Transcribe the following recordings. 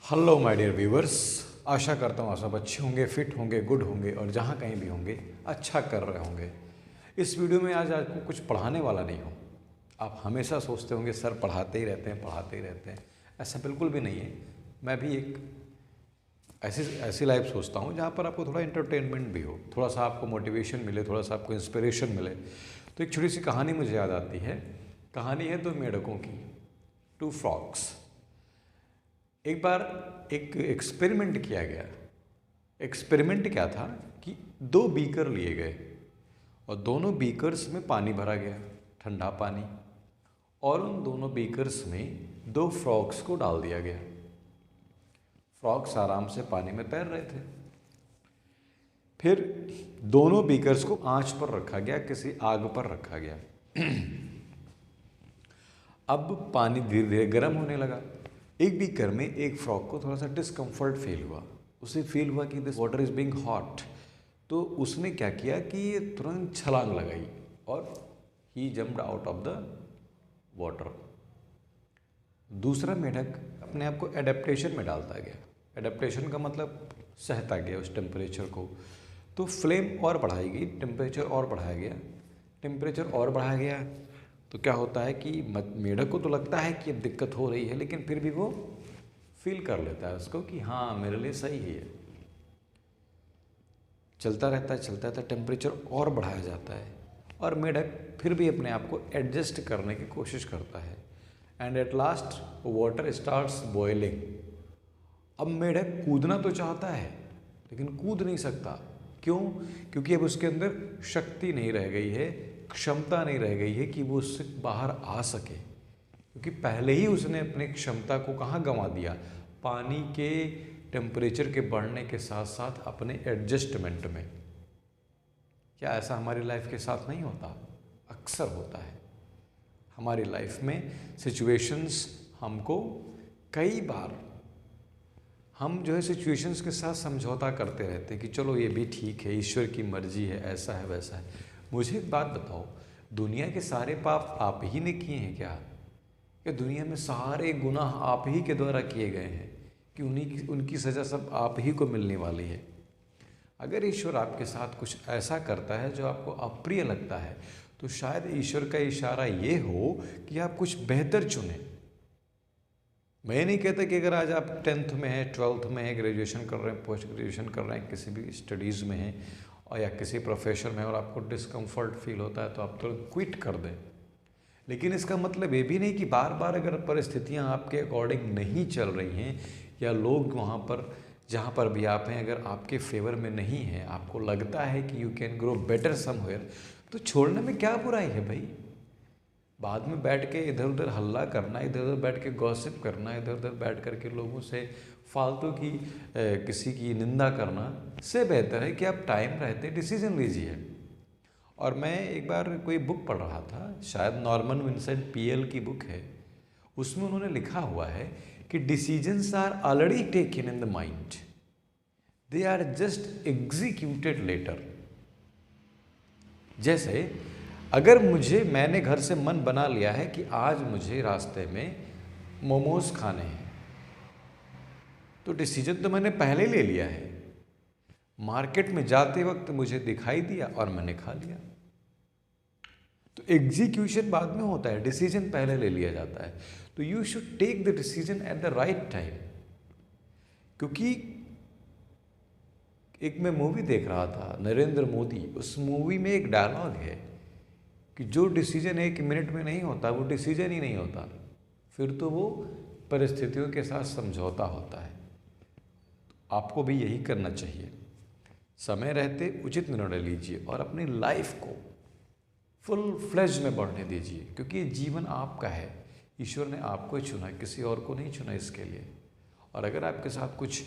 Hello my dear viewers. आशा करता हूँ आप सब अच्छे होंगे, फिट होंगे, गुड होंगे और जहाँ कहीं भी होंगे अच्छा कर रहे होंगे। इस वीडियो में आज आपको कुछ पढ़ाने वाला नहीं हूँ। आप हमेशा सोचते होंगे सर पढ़ाते ही रहते हैं, पढ़ाते ही रहते हैं। ऐसा बिल्कुल भी नहीं है। मैं भी एक ऐसी ऐसी लाइफ सोचता हूँ जहाँ पर आपको थोड़ा एंटरटेनमेंट भी हो, थोड़ा सा आपको मोटिवेशन मिले, थोड़ा सा आपको इंस्पिरेशन मिले। तो एक छोटी सी कहानी मुझे याद आती है। कहानी है दो मेढकों की, टू फ्रॉग्स। एक बार एक एक्सपेरिमेंट किया गया। एक्सपेरिमेंट क्या था कि दो बीकर लिए गए और दोनों बीकर्स में पानी भरा गया, ठंडा पानी, और उन दोनों बीकर्स में दो फ्रॉग्स को डाल दिया गया। फ्रॉग्स आराम से पानी में तैर रहे थे। फिर दोनों बीकर्स को आंच पर रखा गया, किसी आग पर रखा गया। अब पानी धीरे धीरे गर्म होने लगा। एक बीकर में एक फ्रॉग को थोड़ा सा डिस्कम्फर्ट फील हुआ। उसे फील हुआ कि this water is being hot. तो उसने क्या किया कि ये तुरंत छलांग लगाई और ही jumped out of the water. दूसरा मेढक अपने आप को एडेप्टेशन में डालता गया। एडेप्टेशन का मतलब सहता गया उस टेम्परेचर को। तो फ्लेम और बढ़ाई गई, टेम्परेचर और बढ़ाया गया, टेम्परेचर और बढ़ाया गया। तो क्या होता है कि मेढक को तो लगता है कि अब दिक्कत हो रही है, लेकिन फिर भी वो फील कर लेता है उसको कि हाँ मेरे लिए सही है ये। चलता रहता है, चलता रहता है, टेम्परेचर और बढ़ाया जाता है और मेढक फिर भी अपने आप को एडजस्ट करने की कोशिश करता है। And at last water starts boiling. अब मेढक कूदना तो चाहता है लेकिन कूद नहीं सकता। क्यों? क्योंकि अब उसके अंदर शक्ति नहीं रह गई है, क्षमता नहीं रह गई है कि वो उससे बाहर आ सके। क्योंकि पहले ही उसने अपनी क्षमता को कहाँ गंवा दिया? पानी के टेम्परेचर के बढ़ने के साथ साथ अपने एडजस्टमेंट में। क्या ऐसा हमारी लाइफ के साथ नहीं होता? अक्सर होता है। हमारी लाइफ में सिचुएशंस हमको कई बार हम जो है सिचुएशंस के साथ समझौता करते रहते हैं कि चलो ये भी ठीक है, ईश्वर की मर्जी है, ऐसा है वैसा है। मुझे एक बात बताओ, दुनिया के सारे पाप आप ही ने किए हैं क्या? कि दुनिया में सारे गुनाह आप ही के द्वारा किए गए हैं कि उनकी सज़ा सब आप ही को मिलने वाली है? अगर ईश्वर आपके साथ कुछ ऐसा करता है जो आपको अप्रिय लगता है तो शायद ईश्वर का इशारा ये हो कि आप कुछ बेहतर चुनें। मैं नहीं कहता कि अगर आज आप 10th में हैं, 12th में हैं, ग्रेजुएशन कर रहे हैं, पोस्ट ग्रेजुएशन कर रहे हैं, किसी भी स्टडीज़ में हैं और या किसी प्रोफेशन में और आपको डिस्कम्फर्ट फील होता है तो आप तुरंत क्विट कर दें। लेकिन इसका मतलब ये भी नहीं कि बार बार अगर परिस्थितियां आपके अकॉर्डिंग नहीं चल रही हैं या लोग वहाँ पर जहाँ पर भी आप हैं अगर आपके फेवर में नहीं है, आपको लगता है कि you can grow better somewhere, तो छोड़ने में क्या बुराई है भाई? बाद में बैठ के इधर उधर हल्ला करना, इधर उधर बैठ के गॉसिप करना, इधर उधर बैठ करके लोगों से फालतू की किसी की निंदा करना से बेहतर है कि आप टाइम रहते डिसीजन लीजिए। और मैं एक बार कोई बुक पढ़ रहा था, शायद नॉर्मन विंसेंट पीएल की बुक है। उसमें उन्होंने लिखा हुआ है कि decisions are already taken in the mind, they are just executed later. जैसे अगर मैंने घर से मन बना लिया है कि आज मुझे रास्ते में मोमोज खाने हैं, तो डिसीजन तो मैंने पहले ले लिया है। मार्केट में जाते वक्त मुझे दिखाई दिया और मैंने खा लिया। तो एग्जीक्यूशन बाद में होता है, डिसीजन पहले ले लिया जाता है। तो you should take the decision at the right time. क्योंकि एक मैं मूवी देख रहा था, नरेंद्र मोदी, उस मूवी में एक डायलॉग है कि जो डिसीजन 1 मिनट में नहीं होता वो डिसीजन ही नहीं होता, फिर तो वो परिस्थितियों के साथ समझौता होता है। आपको भी यही करना चाहिए, समय रहते उचित निर्णय लीजिए और अपनी लाइफ को फुल फ्लेज में बढ़ने दीजिए। क्योंकि ये जीवन आपका है, ईश्वर ने आपको ही चुना, किसी और को नहीं चुना इसके लिए। और अगर आपके साथ कुछ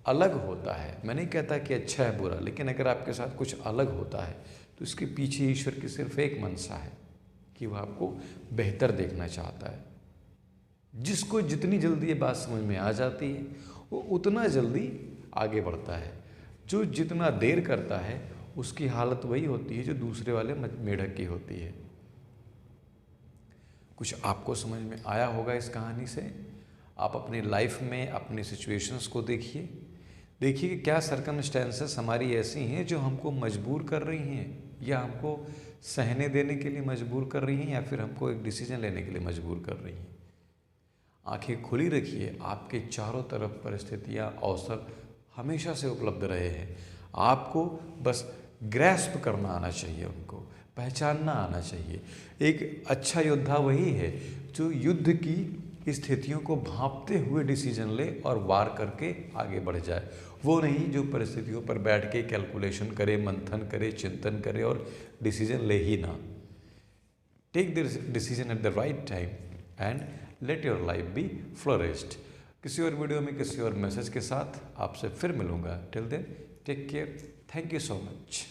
अलग होता है, मैं नहीं कहता कि अच्छा है बुरा, लेकिन अगर आपके साथ कुछ अलग होता है तो इसके पीछे ईश्वर की सिर्फ एक मंशा है कि वह आपको बेहतर देखना चाहता है। जिसको जितनी जल्दी ये बात समझ में आ जाती है वो उतना जल्दी आगे बढ़ता है। जो जितना देर करता है उसकी हालत वही होती है जो दूसरे वाले मेढक की होती है। कुछ आपको समझ में आया होगा इस कहानी से। आप अपनी लाइफ में अपनी सिचुएशंस को देखिए कि क्या सर्कमस्टेंसेस हमारी ऐसी हैं जो हमको मजबूर कर रही हैं या हमको सहने देने के लिए मजबूर कर रही हैं या फिर हमको एक डिसीजन लेने के लिए मजबूर कर रही हैं। आंखें खुली रखिए, आपके चारों तरफ परिस्थितियाँ अवसर हमेशा से उपलब्ध रहे हैं, आपको बस ग्रैस्प करना आना चाहिए, उनको पहचानना आना चाहिए। एक अच्छा योद्धा वही है जो युद्ध की स्थितियों को भांपते हुए डिसीजन ले और वार करके आगे बढ़ जाए, वो नहीं जो परिस्थितियों पर बैठ के कैलकुलेशन करे, मंथन करे, चिंतन करे और डिसीजन ले ही ना। Take the decision at the right time and let your life be flourished. किसी और वीडियो में किसी और मैसेज के साथ आपसे फिर मिलूंगा। Till then take care, thank you so much.